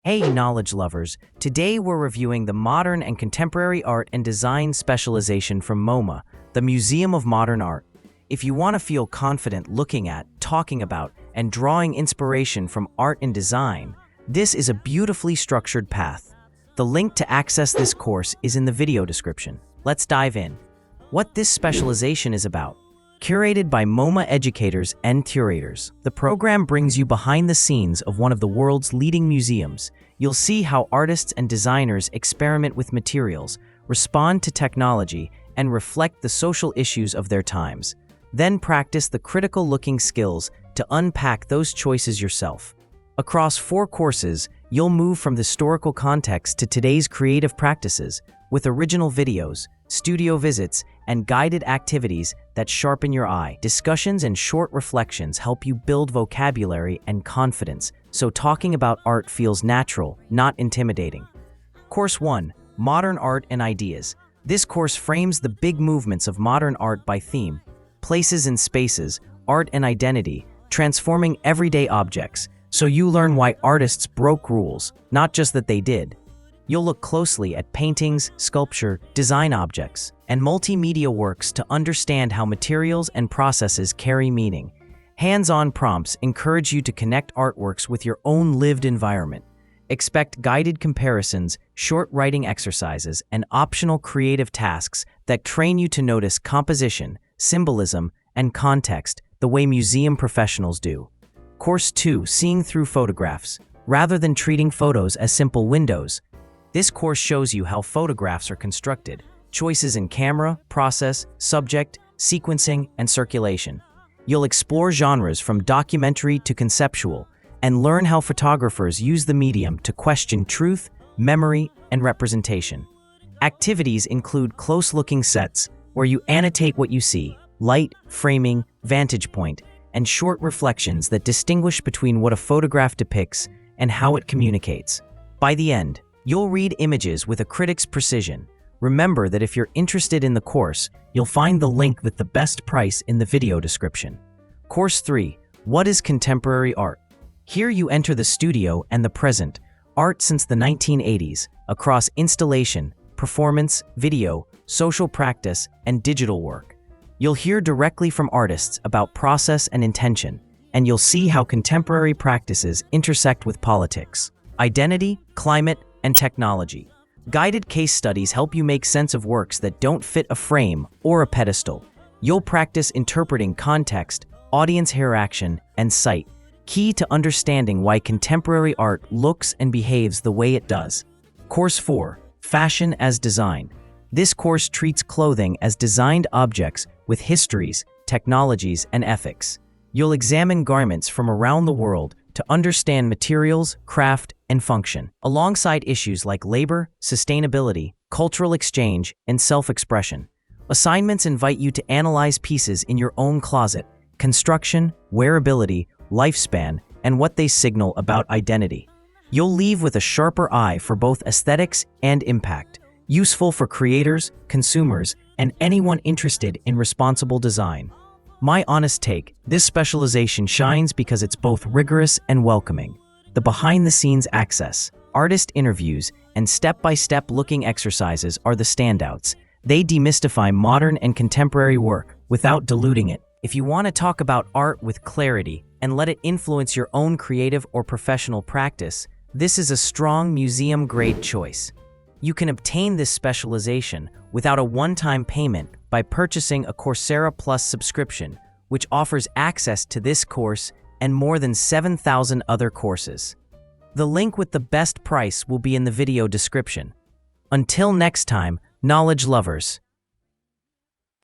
Hey, knowledge lovers! Today we're reviewing the Modern and Contemporary Art and Design Specialization from MoMA, the Museum of Modern Art. If you want to feel confident looking at, talking about, and drawing inspiration from art and design, this is a beautifully structured path. The link to access this course is in the video description. Let's dive in. What this specialization is about. Curated by MoMA educators and curators, the program brings you behind the scenes of one of the world's leading museums. You'll see how artists and designers experiment with materials, respond to technology, and reflect the social issues of their times. Then practice the critical looking skills to unpack those choices yourself. Across 4 courses, you'll move from historical context to today's creative practices, with original videos, studio visits, and guided activities that sharpen your eye. Discussions and short reflections help you build vocabulary and confidence, so talking about art feels natural, not intimidating. Course 1: Modern Art and Ideas. This course frames the big movements of modern art by theme, places and spaces, art and identity, transforming everyday objects, so you learn why artists broke rules, not just that they did. You'll look closely at paintings, sculpture, design objects, and multimedia works to understand how materials and processes carry meaning. Hands-on prompts encourage you to connect artworks with your own lived environment. Expect guided comparisons, short writing exercises, and optional creative tasks that train you to notice composition, symbolism, and context the way museum professionals do. Course 2: Seeing Through Photographs. Rather than treating photos as simple windows, this course shows you how photographs are constructed, choices in camera, process, subject, sequencing, and circulation. You'll explore genres from documentary to conceptual, and learn how photographers use the medium to question truth, memory, and representation. Activities include close-looking sets, where you annotate what you see, light, framing, vantage point, and short reflections that distinguish between what a photograph depicts and how it communicates. By the end, you'll read images with a critic's precision. Remember that if you're interested in the course, you'll find the link with the best price in the video description. Course 3: What is Contemporary Art? Here you enter the studio and the present, art since the 1980s, across installation, performance, video, social practice, and digital work. You'll hear directly from artists about process and intention, and you'll see how contemporary practices intersect with politics, identity, climate, and technology. Guided case studies help you make sense of works that don't fit a frame or a pedestal. You'll practice interpreting context, audience interaction, and sight, key to understanding why contemporary art looks and behaves the way it does. Course 4: Fashion as Design. This course treats clothing as designed objects with histories, technologies, and ethics. You'll examine garments from around the world to understand materials, craft, and function, alongside issues like labor, sustainability, cultural exchange, and self-expression. Assignments invite you to analyze pieces in your own closet, construction, wearability, lifespan, and what they signal about identity. You'll leave with a sharper eye for both aesthetics and impact, useful for creators, consumers, and anyone interested in responsible design. My honest take: this specialization shines because it's both rigorous and welcoming. The behind-the-scenes access, artist interviews, and step-by-step looking exercises are the standouts. They demystify modern and contemporary work without diluting it. If you want to talk about art with clarity and let it influence your own creative or professional practice, this is a strong museum-grade choice. You can obtain this specialization without a one-time payment by purchasing a Coursera Plus subscription, which offers access to this course and more than 7,000 other courses. The link with the best price will be in the video description. Until next time, knowledge lovers.